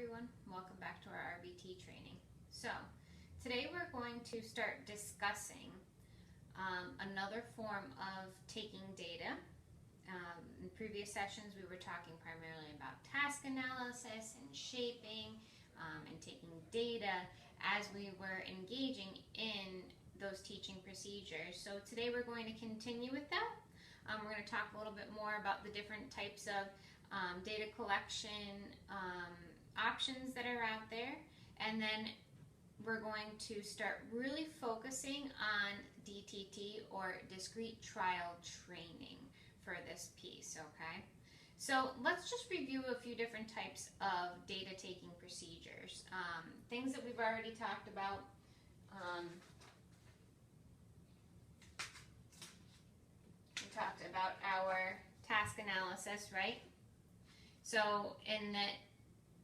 everyone, welcome back to our RBT training. So today we're going to start discussing another form of taking data. In previous sessions we were talking primarily about task analysis and shaping and taking data as we were engaging in those teaching procedures. So today we're going to continue with that. We're going to talk a little bit more about the different types of data collection options that are out there, and then we're going to start really focusing on DTT, or discrete trial training, for this piece, okay? So let's just review a few different types of data taking procedures. Things that we've already talked about. We talked about our task analysis, right? So in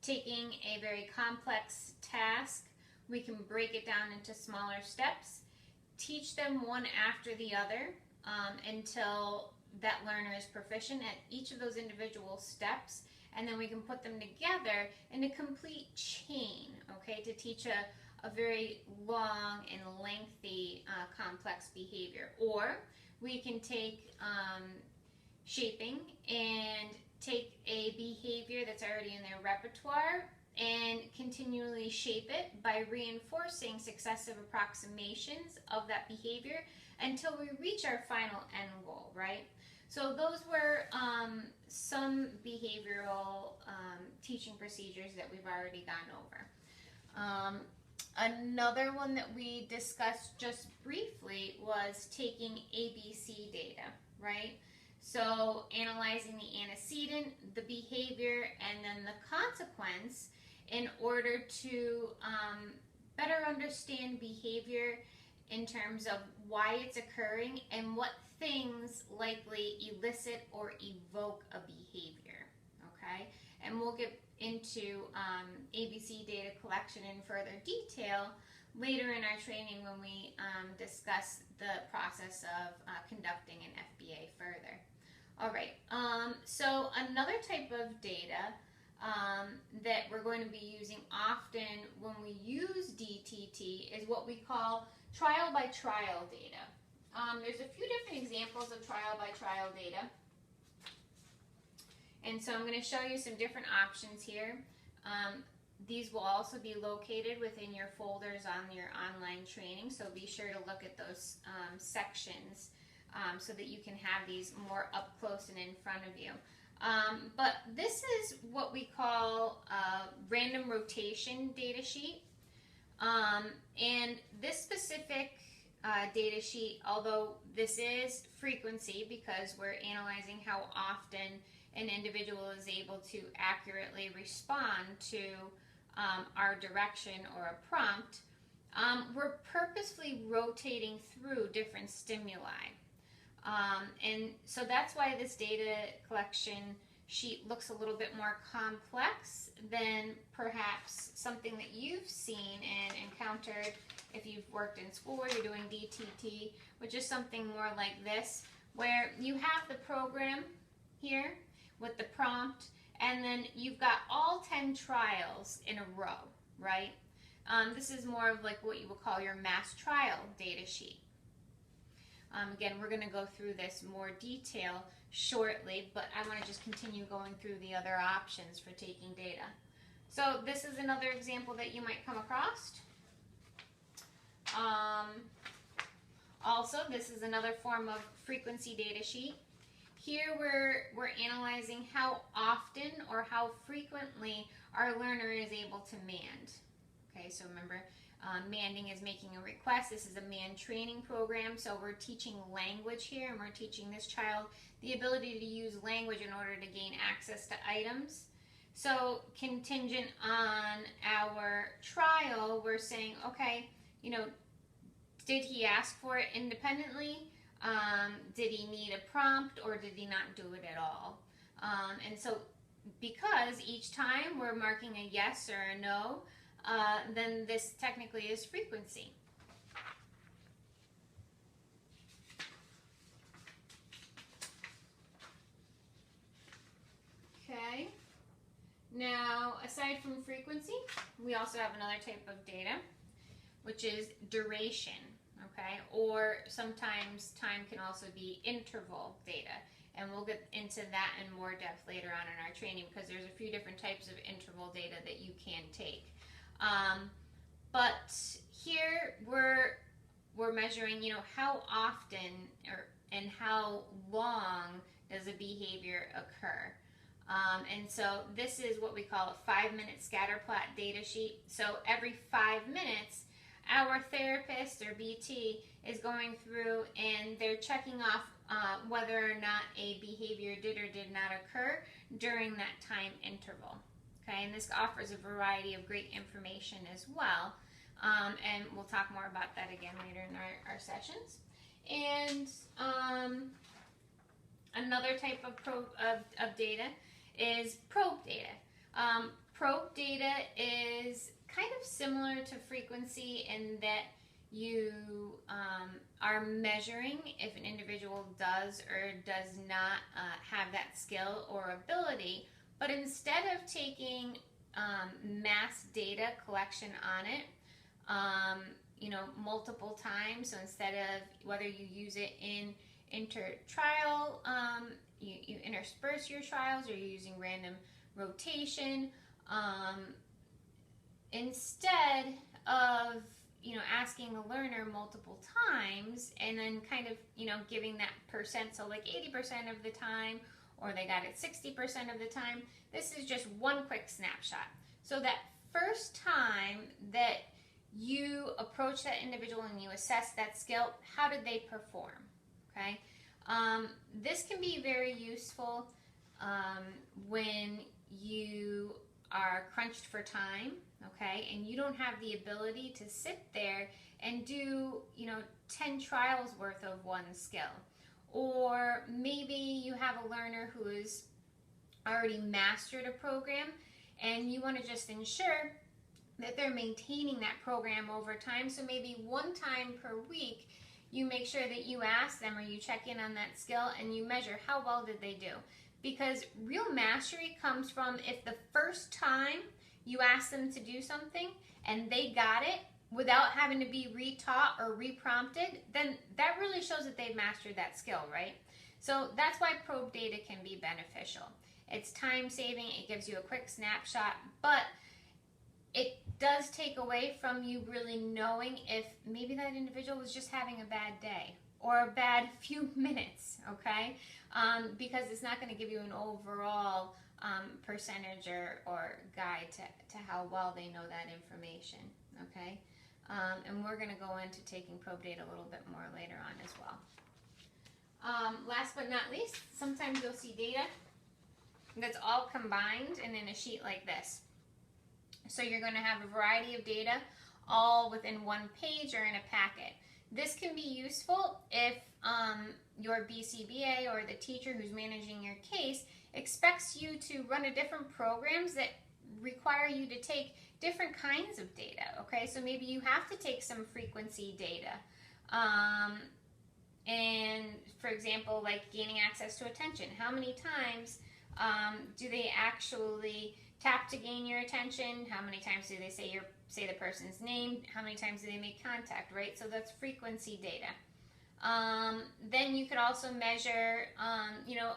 taking a very complex task, we can break it down into smaller steps, teach them one after the other until that learner is proficient at each of those individual steps, and then we can put them together in a complete chain, okay, to teach a very long and lengthy complex behavior. Or we can take shaping and take a behavior that's already in their repertoire and continually shape it by reinforcing successive approximations of that behavior until we reach our final end goal, right? So those were some behavioral teaching procedures that we've already gone over. Another one that we discussed just briefly was taking ABC data, right? So analyzing the antecedent, the behavior, and then the consequence in order to better understand behavior in terms of why it's occurring and what things likely elicit or evoke a behavior, okay? And we'll get into ABC data collection in further detail later in our training when we discuss the process of conducting an FBA further. All right, so another type of data that we're going to be using often when we use DTT is what we call trial by trial data. There's a few different examples of trial by trial data. And so I'm going to show you some different options here. These will also be located within your folders on your online training, so be sure to look at those sections so that you can have these more up close and in front of you. But this is what we call a random rotation data sheet. And this specific data sheet, although this is frequency because we're analyzing how often an individual is able to accurately respond to our direction or a prompt, we're purposefully rotating through different stimuli. And so that's why this data collection sheet looks a little bit more complex than perhaps something that you've seen and encountered if you've worked in school or you're doing DTT, which is something more like this, where you have the program here with the prompt, and then you've got all 10 trials in a row, right? This is more of like what you would call your mass trial data sheet. Again, we're going to go through this more detail shortly, but I want to just continue going through the other options for taking data. So this is another example that you might come across. Also, this is another form of frequency data sheet. Here we're analyzing how often or how frequently our learner is able to mand. Okay, so remember, manding is making a request. This is a mand training program, so we're teaching language here, and we're teaching this child the ability to use language in order to gain access to items. So contingent on our trial, we're saying, okay, you know, did he ask for it independently? Did he need a prompt, or did he not do it at all? And so because each time we're marking a yes or a no, then this technically is frequency. Okay. Now, aside from frequency, we also have another type of data, which is duration, okay? Or sometimes time can also be interval data. And we'll get into that in more depth later on in our training because there's a few different types of interval data that you can take. But here we're measuring, how often and how long does a behavior occur. And so this is what we call a 5-minute scatter plot data sheet. So every 5 minutes, our therapist or BT is going through and they're checking off whether or not a behavior did or did not occur during that time interval. Okay, and this offers a variety of great information as well. And we'll talk more about that again later in our sessions. And another type of data is probe data. Probe data is kind of similar to frequency in that you are measuring if an individual does or does not have that skill or ability, but instead of taking mass data collection on it, multiple times, so instead of whether you use it in inter-trial, you intersperse your trials, or you're using random rotation, instead of asking the learner multiple times and then kind of giving that percent, so like 80% of the time, or they got it 60% of the time. This is just one quick snapshot. So that first time that you approach that individual and you assess that skill, how did they perform? Okay, this can be very useful when you are crunched for time, okay, and you don't have the ability to sit there and do 10 trials worth of one skill. Or maybe you have a learner who has already mastered a program and you want to just ensure that they're maintaining that program over time. So maybe one time per week you make sure that you ask them or you check in on that skill and you measure how well did they do. Because real mastery comes from if the first time you ask them to do something and they got it without having to be retaught or reprompted, then that really shows that they've mastered that skill, right? So that's why probe data can be beneficial. It's time saving, it gives you a quick snapshot, but it does take away from you really knowing if maybe that individual was just having a bad day or a bad few minutes, okay? Because it's not going to give you an overall percentage or guide to how well they know that information, okay? And we're going to go into taking probe data a little bit more later on as well. Last but not least, sometimes you'll see data that's all combined and in a sheet like this. So you're going to have a variety of data all within one page or in a packet. This can be useful if your BCBA or the teacher who's managing your case expects you to run a different programs that require you to take different kinds of data, okay? So maybe you have to take some frequency data. And for example, like gaining access to attention. How many times do they actually tap to gain your attention? How many times do they say the person's name? How many times do they make contact, right? So that's frequency data. Then you could also measure,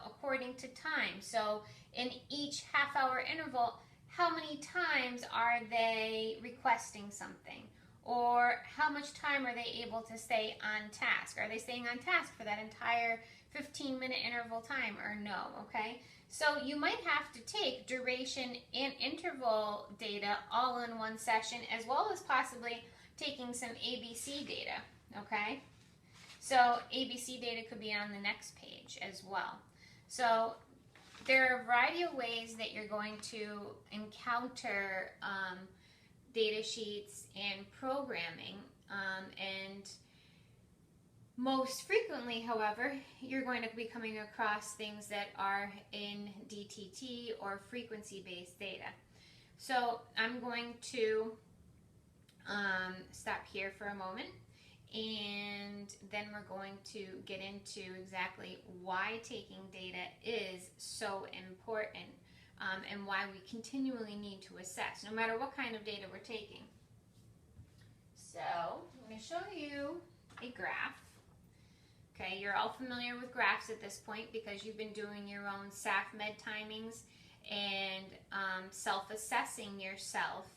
according to time. So in each half-hour interval, how many times are they requesting something? Or how much time are they able to stay on task? Are they staying on task for that entire 15-minute interval time or no, okay? So you might have to take duration and interval data all in one session, as well as possibly taking some ABC data, okay? So ABC data could be on the next page as well. So there are a variety of ways that you're going to encounter data sheets and programming, and most frequently, however, you're going to be coming across things that are in DTT or frequency-based data. So I'm going to stop here for a moment, and then we're going to get into exactly why taking data is so important and why we continually need to assess, no matter what kind of data we're taking. So I'm going to show you a graph. Okay, you're all familiar with graphs at this point because you've been doing your own SAF-MED timings and self-assessing yourself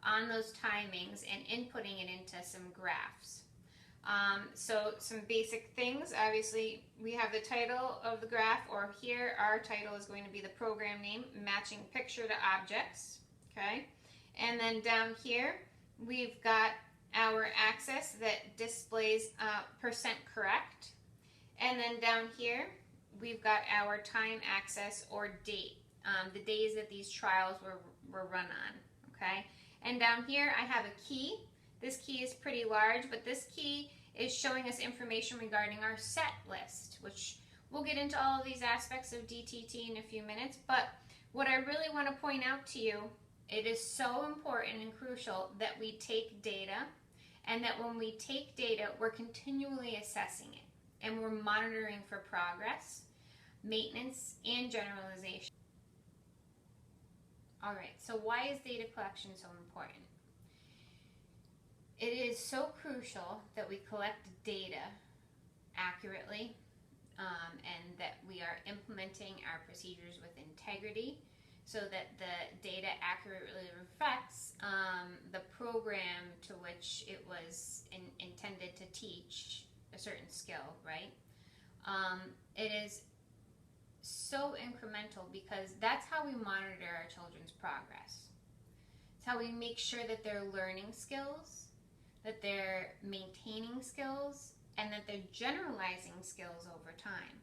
on those timings and inputting it into some graphs. So some basic things, obviously we have the title of the graph, or here our title is going to be the program name, matching picture to objects, okay? And then down here we've got our axis that displays percent correct. And then down here we've got our time axis or date, the days that these trials were run on, okay? And down here I have a key. This key is pretty large, but this key is showing us information regarding our set list, which we'll get into all of these aspects of DTT in a few minutes. But what I really want to point out to you, it is so important and crucial that we take data, and that when we take data, we're continually assessing it, and we're monitoring for progress, maintenance, and generalization. All right, so why is data collection so important? It is so crucial that we collect data accurately, and that we are implementing our procedures with integrity so that the data accurately reflects the program to which it was intended to teach a certain skill, right? It is so incremental because that's how we monitor our children's progress. It's how we make sure that they're learning skills, that they're maintaining skills, and that they're generalizing skills over time.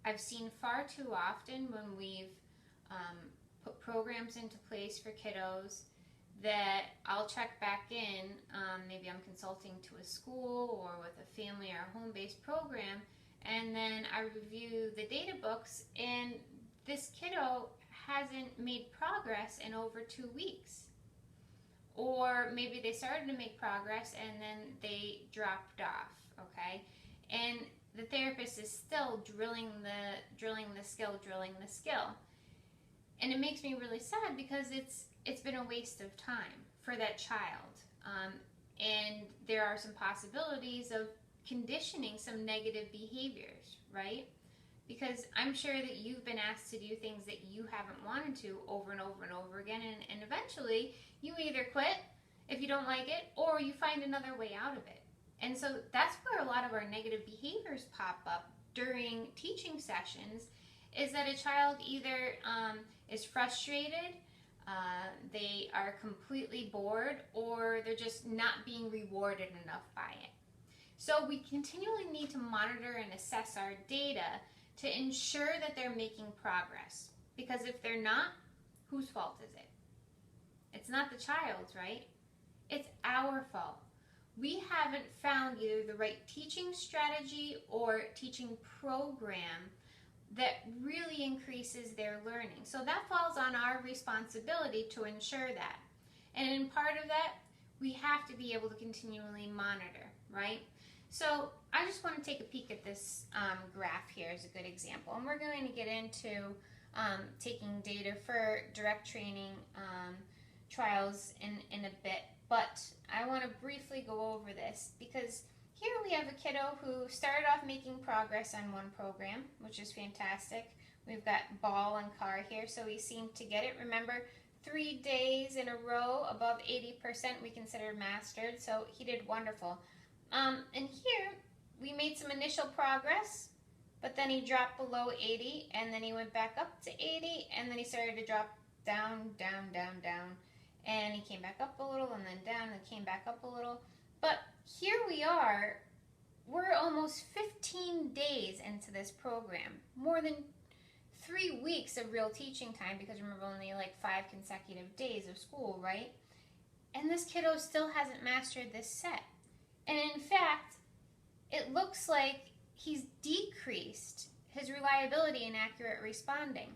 I've seen far too often when we've put programs into place for kiddos that I'll check back in, maybe I'm consulting to a school or with a family or a home-based program, and then I review the data books, and this kiddo hasn't made progress in over 2 weeks. Or maybe they started to make progress and then they dropped off, okay? And the therapist is still drilling the skill. And it makes me really sad because it's been a waste of time for that child. And there are some possibilities of conditioning some negative behaviors, right? Because I'm sure that you've been asked to do things that you haven't wanted to over and over and over again, and eventually you either quit if you don't like it, or you find another way out of it. And so that's where a lot of our negative behaviors pop up during teaching sessions, is that a child either is frustrated, they are completely bored, or they're just not being rewarded enough by it. So we continually need to monitor and assess our data to ensure that they're making progress. Because if they're not, whose fault is it? It's not the child's, right? It's our fault. We haven't found either the right teaching strategy or teaching program that really increases their learning. So that falls on our responsibility to ensure that. And in part of that, we have to be able to continually monitor, right? So I just want to take a peek at this graph here as a good example. And we're going to get into taking data for direct training trials in a bit. But I want to briefly go over this because here we have a kiddo who started off making progress on one program, which is fantastic. We've got ball and car here, so he seemed to get it. Remember, 3 days in a row above 80% we considered mastered, so he did wonderful. And here we made some initial progress, but then he dropped below 80, and then he went back up to 80, and then he started to drop down, down, down, down. And he came back up a little, and then down, and came back up a little. But here we are, we're almost 15 days into this program. More than 3 weeks of real teaching time, because remember, only like 5 consecutive days of school, right? And this kiddo still hasn't mastered this set. And in fact, it looks like he's decreased his reliability in accurate responding.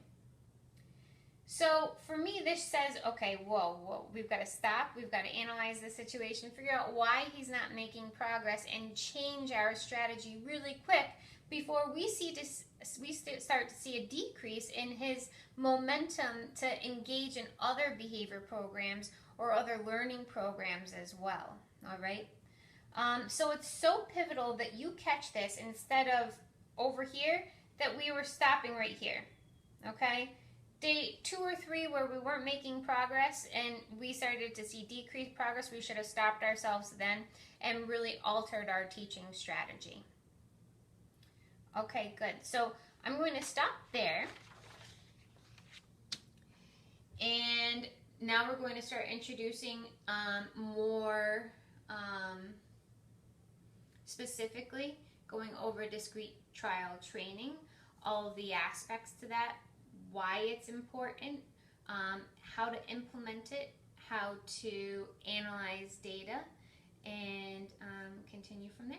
So for me, this says, okay, whoa, we've got to stop. We've got to analyze the situation, figure out why he's not making progress, and change our strategy really quick before we start to see a decrease in his momentum to engage in other behavior programs or other learning programs as well. All right. So it's so pivotal that you catch this instead of over here, that we were stopping right here. Okay. Day 2 or 3 where we weren't making progress and we started to see decreased progress, we should have stopped ourselves then and really altered our teaching strategy. Okay, good. So I'm going to stop there. And now we're going to start introducing more specifically going over discrete trial training, all of the aspects to that, why it's important, how to implement it, how to analyze data, and continue from there.